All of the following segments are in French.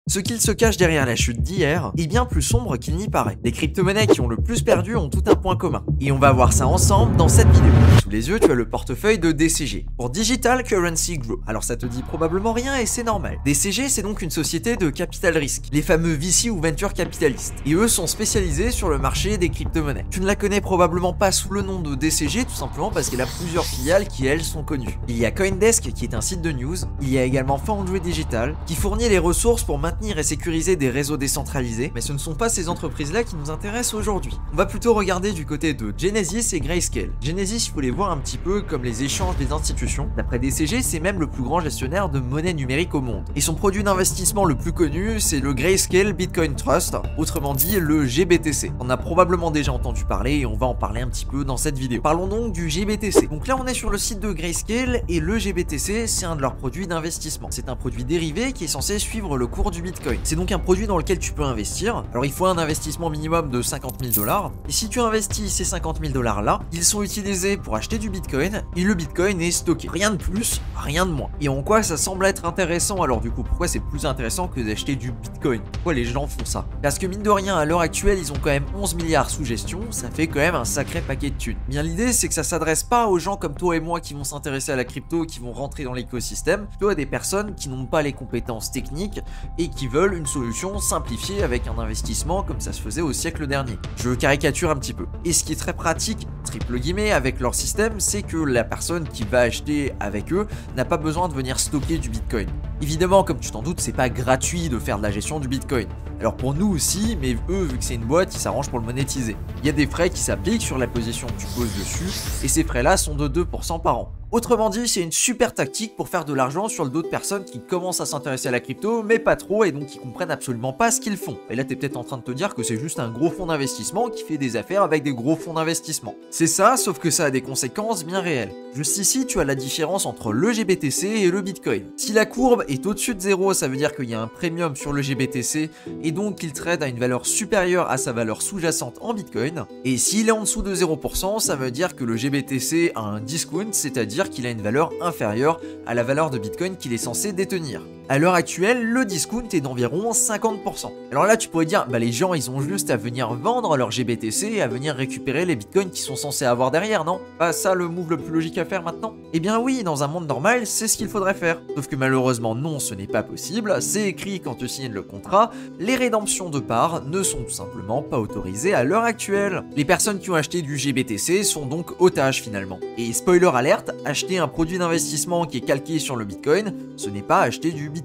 Ce qu'il se cache derrière la chute d'hier est bien plus sombre qu'il n'y paraît. Les crypto-monnaies qui ont le plus perdu ont tout un point commun. Et on va voir ça ensemble dans cette vidéo. Sous les yeux, tu as le portefeuille de DCG, pour Digital Currency Group. Alors ça te dit probablement rien et c'est normal. DCG, c'est donc une société de capital risque, les fameux VC ou venture capitalistes. Et eux sont spécialisés sur le marché des crypto-monnaies. Tu ne la connais probablement pas sous le nom de DCG, tout simplement parce qu'elle a plusieurs filiales qui, elles, sont connues. Il y a Coindesk, qui est un site de news. Il y a également Foundry Digital, qui fournit les ressources pour maintenir et sécuriser des réseaux décentralisés, mais ce ne sont pas ces entreprises-là qui nous intéressent aujourd'hui. On va plutôt regarder du côté de Genesis et Grayscale. Genesis, il faut les voir un petit peu comme les échanges des institutions. D'après DCG, c'est même le plus grand gestionnaire de monnaie numérique au monde. Et son produit d'investissement le plus connu, c'est le Grayscale Bitcoin Trust, autrement dit le GBTC. On a probablement déjà entendu parler et on va en parler un petit peu dans cette vidéo. Parlons donc du GBTC. Donc là, on est sur le site de Grayscale et le GBTC, c'est un de leurs produits d'investissement. C'est un produit dérivé qui est censé suivre le cours du Bitcoin. C'est donc un produit dans lequel tu peux investir. Alors il faut un investissement minimum de 50 000 $. Et si tu investis ces 50 000 $ là, ils sont utilisés pour acheter du Bitcoin et le Bitcoin est stocké. Rien de plus, rien de moins. Et en quoi ça semble être intéressant? Alors du coup, pourquoi c'est plus intéressant que d'acheter du Bitcoin? Pourquoi les gens font ça? Parce que mine de rien, à l'heure actuelle, ils ont quand même 11 milliards sous gestion. Ça fait quand même un sacré paquet de thunes. Bien l'idée, c'est que ça s'adresse pas aux gens comme toi et moi qui vont s'intéresser à la crypto, qui vont rentrer dans l'écosystème, plutôt à des personnes qui n'ont pas les compétences techniques et qui veulent une solution simplifiée avec un investissement comme ça se faisait au siècle dernier. Je caricature un petit peu. Et ce qui est très pratique, triple guillemets, avec leur système, c'est que la personne qui va acheter avec eux n'a pas besoin de venir stocker du Bitcoin. Évidemment, comme tu t'en doutes, c'est pas gratuit de faire de la gestion du Bitcoin. Alors pour nous aussi, mais eux, vu que c'est une boîte, ils s'arrangent pour le monétiser. Il y a des frais qui s'appliquent sur la position que tu poses dessus, et ces frais-là sont de 2% par an. Autrement dit, c'est une super tactique pour faire de l'argent sur le dos de personnes qui commencent à s'intéresser à la crypto, mais pas trop, et donc qui comprennent absolument pas ce qu'ils font. Et là, t'es peut-être en train de te dire que c'est juste un gros fonds d'investissement qui fait des affaires avec des gros fonds d'investissement. C'est ça, sauf que ça a des conséquences bien réelles. Juste ici, tu as la différence entre le GBTC et le Bitcoin. Si la courbe est au-dessus de 0, ça veut dire qu'il y a un premium sur le GBTC, et donc qu'il trade à une valeur supérieure à sa valeur sous-jacente en Bitcoin. Et s'il est en dessous de 0%, ça veut dire que le GBTC a un discount, c'est-à-dire qu'il a une valeur inférieure à la valeur de Bitcoin qu'il est censé détenir. À l'heure actuelle, le discount est d'environ 50%. Alors là, tu pourrais dire, bah les gens, ils ont juste à venir vendre leur GBTC et à venir récupérer les bitcoins qu'ils sont censés avoir derrière, non? Pas ça le move le plus logique à faire maintenant? Eh bien oui, dans un monde normal, c'est ce qu'il faudrait faire. Sauf que malheureusement, non, ce n'est pas possible. C'est écrit quand tu signes le contrat, les rédemptions de parts ne sont tout simplement pas autorisées à l'heure actuelle. Les personnes qui ont acheté du GBTC sont donc otages finalement. Et spoiler alerte, acheter un produit d'investissement qui est calqué sur le Bitcoin, ce n'est pas acheter du Bitcoin.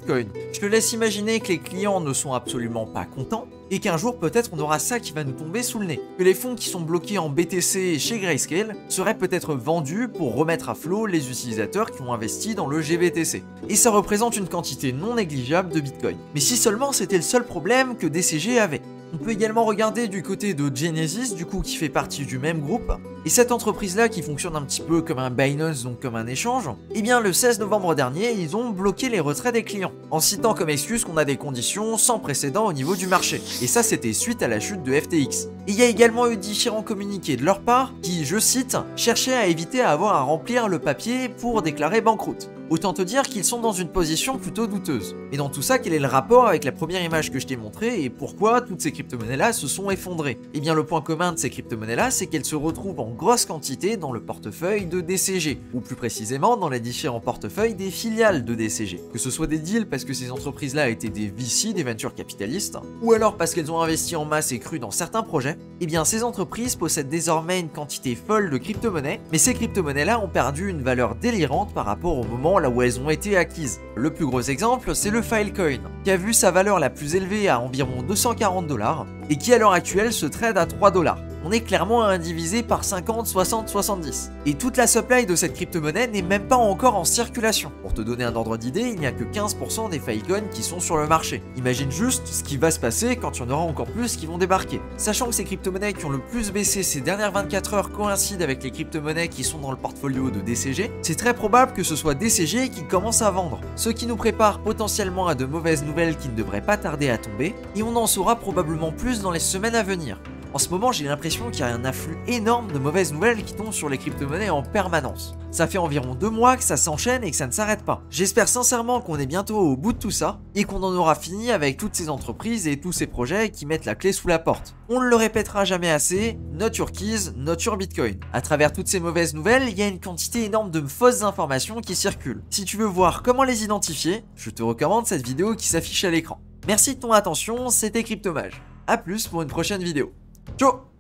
Je te laisse imaginer que les clients ne sont absolument pas contents et qu'un jour peut-être on aura ça qui va nous tomber sous le nez. Que les fonds qui sont bloqués en BTC chez Grayscale seraient peut-être vendus pour remettre à flot les utilisateurs qui ont investi dans le GBTC. Et ça représente une quantité non négligeable de Bitcoin. Mais si seulement c'était le seul problème que DCG avait. On peut également regarder du côté de Genesis, du coup qui fait partie du même groupe. Et cette entreprise-là qui fonctionne un petit peu comme un Binance, donc comme un échange, eh bien le 16 novembre dernier, ils ont bloqué les retraits des clients, en citant comme excuse qu'on a des conditions sans précédent au niveau du marché. Et ça, c'était suite à la chute de FTX. Et il y a également eu différents communiqués de leur part qui, je cite, cherchaient à éviter à avoir à remplir le papier pour déclarer banqueroute. Autant te dire qu'ils sont dans une position plutôt douteuse. Et dans tout ça, quel est le rapport avec la première image que je t'ai montrée et pourquoi toutes ces crypto-monnaies-là se sont effondrées? Eh bien le point commun de ces crypto-monnaies-là, c'est qu'elles se retrouvent en grosse quantité dans le portefeuille de DCG, ou plus précisément dans les différents portefeuilles des filiales de DCG. Que ce soit des deals parce que ces entreprises-là étaient des VC, des ventures capitalistes, ou alors parce qu'elles ont investi en masse et cru dans certains projets, eh bien ces entreprises possèdent désormais une quantité folle de crypto-monnaies, mais ces crypto-monnaies-là ont perdu une valeur délirante par rapport au moment là où elles ont été acquises. Le plus gros exemple, c'est le Filecoin, qui a vu sa valeur la plus élevée à environ 240 $, et qui à l'heure actuelle se trade à 3 $. On est clairement à indiviser par 50, 60, 70. Et toute la supply de cette crypto-monnaie n'est même pas encore en circulation. Pour te donner un ordre d'idée, il n'y a que 15% des Filecoins qui sont sur le marché. Imagine juste ce qui va se passer quand il y en aura encore plus qui vont débarquer. Sachant que ces crypto-monnaies qui ont le plus baissé ces dernières 24 heures coïncident avec les crypto-monnaies qui sont dans le portfolio de DCG, c'est très probable que ce soit DCG qui commence à vendre. Ce qui nous prépare potentiellement à de mauvaises nouvelles qui ne devraient pas tarder à tomber, et on en saura probablement plus dans les semaines à venir. En ce moment, j'ai l'impression qu'il y a un afflux énorme de mauvaises nouvelles qui tombent sur les crypto-monnaies en permanence. Ça fait environ 2 mois que ça s'enchaîne et que ça ne s'arrête pas. J'espère sincèrement qu'on est bientôt au bout de tout ça et qu'on en aura fini avec toutes ces entreprises et tous ces projets qui mettent la clé sous la porte. On ne le répétera jamais assez, not your keys, not your bitcoin. À travers toutes ces mauvaises nouvelles, il y a une quantité énorme de fausses informations qui circulent. Si tu veux voir comment les identifier, je te recommande cette vidéo qui s'affiche à l'écran. Merci de ton attention, c'était Cryptomage. A plus pour une prochaine vidéo. Ciao!